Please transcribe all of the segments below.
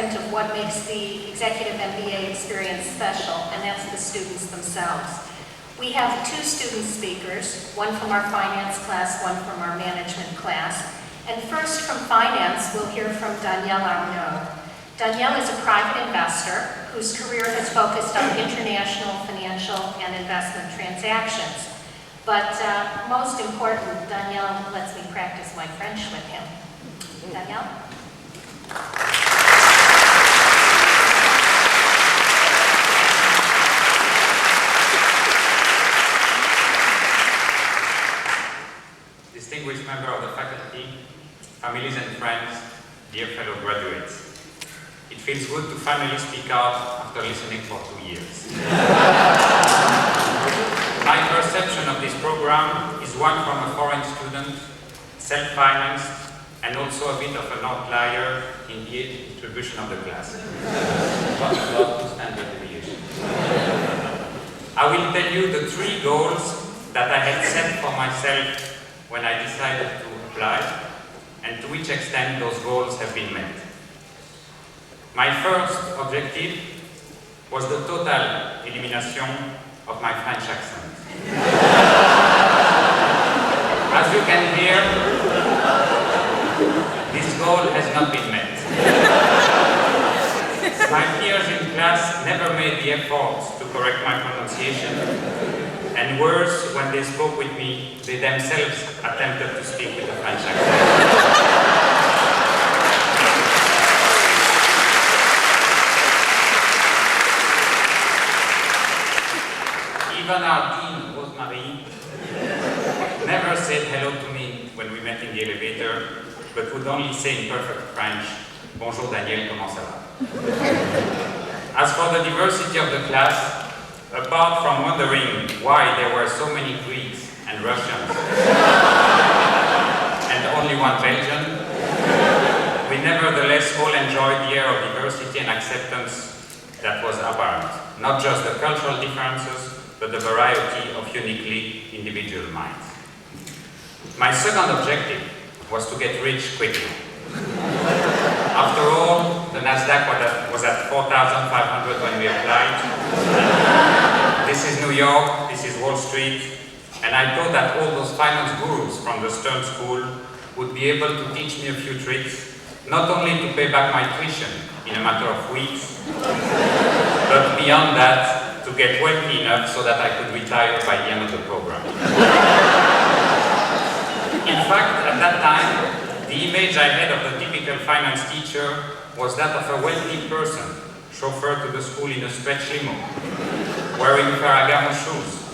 aspect of what makes the executive MBA experience special, and that's the students themselves. We have 2 student speakers, one from our finance class, one from our management class. And first from finance, we'll hear from Danielle Arnould. Danielle is a private investor whose career has focused on international financial and investment transactions. But most important, Danielle lets me practice my French with him. Danielle? Distinguished member of the faculty, families and friends, dear fellow graduates. It feels good to finally speak out after listening for 2 years. My perception of this program is one from a foreign student, self-financed, and also a bit of an outlier in the age distribution of the class. But about standard deviation. I will tell you the 3 goals that I had set for myself when I decided to apply, and to which extent those goals have been met. My first objective was the total elimination of my French accent. As you can hear, this goal has not been met. My peers in class never made the effort to correct my pronunciation, and worse, when they spoke with me, they themselves attempted to speak with a French accent. Even our dean, Rosemary, never said hello to me when we met in the elevator, but would only say in perfect French, "Bonjour Daniel, comment ça va?" As for the diversity of the class, apart from wondering why there were so many Greeks and Russians, and only one Belgian, we nevertheless all enjoyed the air of diversity and acceptance that was apparent. Not just the cultural differences, but the variety of uniquely individual minds. My second objective was to get rich quickly. After all, the Nasdaq was at 4,500 when we applied. This is New York, this is Wall Street, and I thought that all those finance gurus from the Stern School would be able to teach me a few tricks, not only to pay back my tuition in a matter of weeks, but beyond that, to get wealthy enough so that I could retire by the end of the program. In fact, at that time, the image I had of the typical finance teacher was that of a wealthy person, chauffeured to the school in a stretch limo, wearing Ferragamo shoes,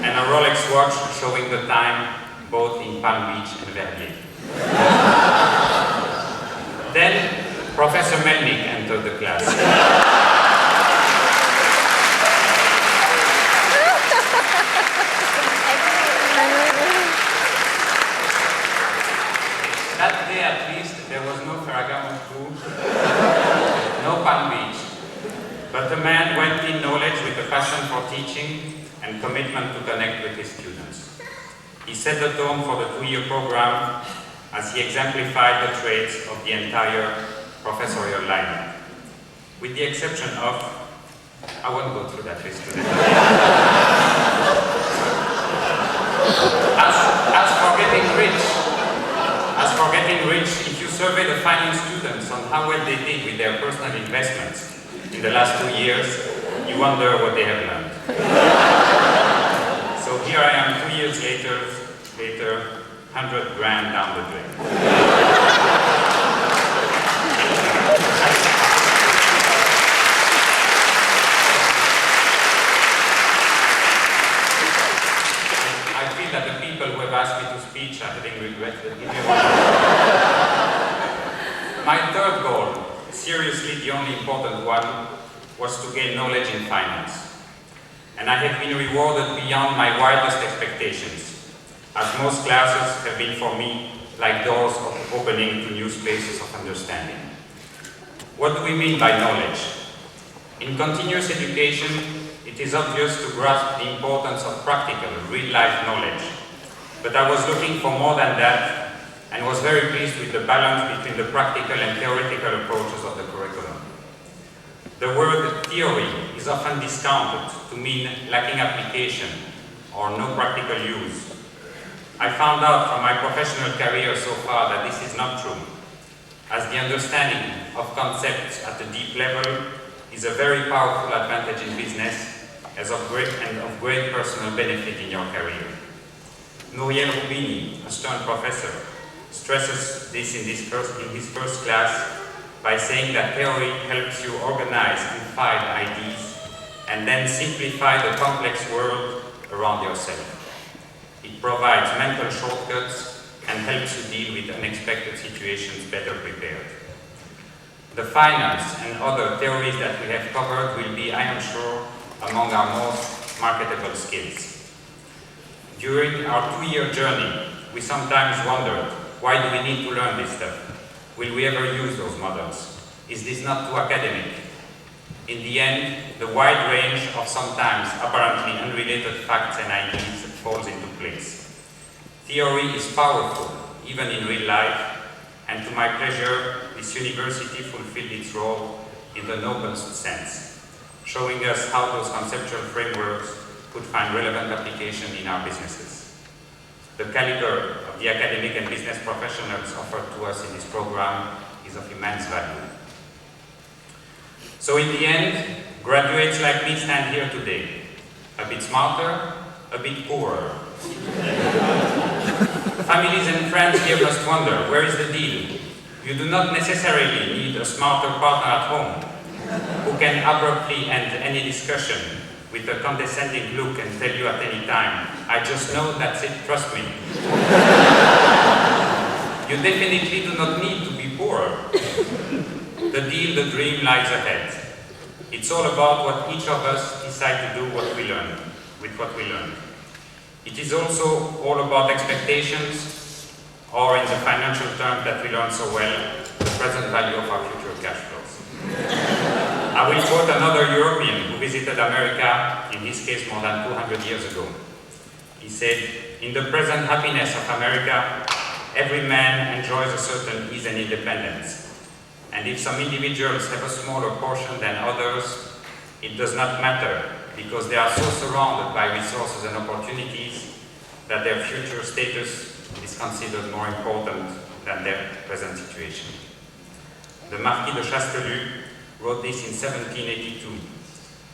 and a Rolex watch showing the time both in Palm Beach and Verbier. Then, Professor Melnick entered the class. That day at least, there was no Ferragamo shoes, no Palm Beach, but a man went in knowledge with a passion for teaching and commitment to connect with his students. He set the tone for the 2-year program as he exemplified the traits of the entire professorial lineup, with the exception of, I won't go through that list today. As for getting rich, if you survey the finance students on how well they did with their personal investments in the last 2 years, you wonder what they have learned. So here I am 2 years later, 100 grand down the drain. I feel that the people who have asked me to speak are having regretted. My third goal, seriously the only important one, was to gain knowledge in finance. And I have been rewarded beyond my wildest expectations, as most classes have been for me like doors opening to new spaces of understanding. What do we mean by knowledge? In continuous education, it is obvious to grasp the importance of practical, real-life knowledge. But I was looking for more than that, and was very pleased with the balance between the practical and theoretical approaches of the curriculum. is often discounted to mean lacking application or no practical use. I found out from my professional career so far that this is not true, as the understanding of concepts at a deep level is a very powerful advantage in business and of great personal benefit in your career. Nouriel Rubini, a Stern professor, stresses this in his first class by saying that theory helps you organize and find ideas and then simplify the complex world around yourself. It provides mental shortcuts and helps you deal with unexpected situations better prepared. The finance and other theories that we have covered will be, I am sure, among our most marketable skills. During our 2-year journey, we sometimes wondered, why do we need to learn this stuff? Will we ever use those models? Is this not too academic? In the end, the wide range of sometimes apparently unrelated facts and ideas falls into place. Theory is powerful, even in real life, and to my pleasure, this university fulfilled its role in the noblest sense, showing us how those conceptual frameworks could find relevant application in our businesses. The caliber of the academic and business professionals offered to us in this program is of immense value. So in the end, graduates like me stand here today, a bit smarter, a bit poorer. Families and friends here must wonder, where is the deal? You do not necessarily need a smarter partner at home who can abruptly end any discussion with a condescending look and tell you at any time, I just know that's it, trust me. You definitely do not need to be poorer. The deal, the dream lies ahead. It's all about what each of us decide to do with what we learn. It is also all about expectations, or in the financial term that we learn so well, the present value of our future cash flows. I will quote another European who visited America, in his case more than 200 years ago. He said, in the present happiness of America, every man enjoys a certain ease and independence. And if some individuals have a smaller portion than others, it does not matter, because they are so surrounded by resources and opportunities that their future status is considered more important than their present situation. The Marquis de Chastelu wrote this in 1782,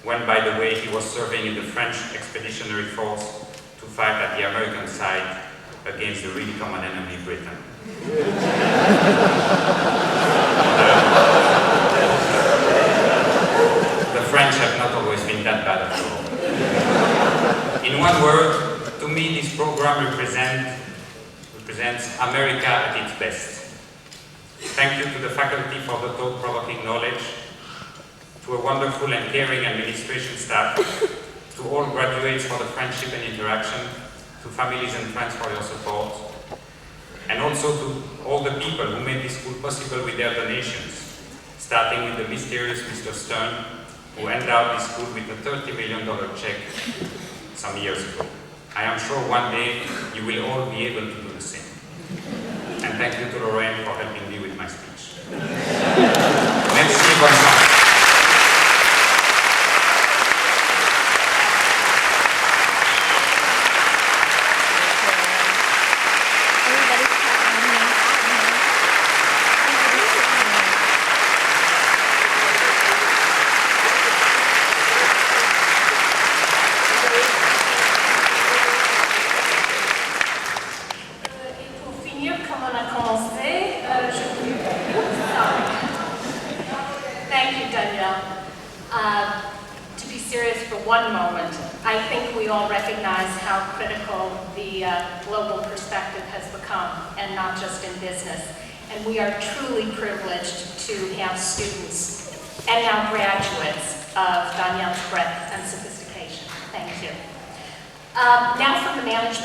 when, by the way, he was serving in the French expeditionary force to fight at the American side against the really common enemy, Britain. The French have not always been that bad at all. In one word, to me this program represents America at its best. Thank you to the faculty for the thought-provoking knowledge, to a wonderful and caring administration staff, to all graduates for the friendship and interaction, to families and friends for your support, and also to all the people who made this school possible with their donations, starting with the mysterious Mr. Stern, who endowed this school with a $30 million check some years ago. I am sure one day you will all be able to do the same. And thank you to Lorraine for helping me with my speech. Merci, bonsoir. To be serious for one moment, I think we all recognize how critical the global perspective has become, and not just in business. And we are truly privileged to have students and now graduates of Danielle's breadth and sophistication. Thank you. Now from the management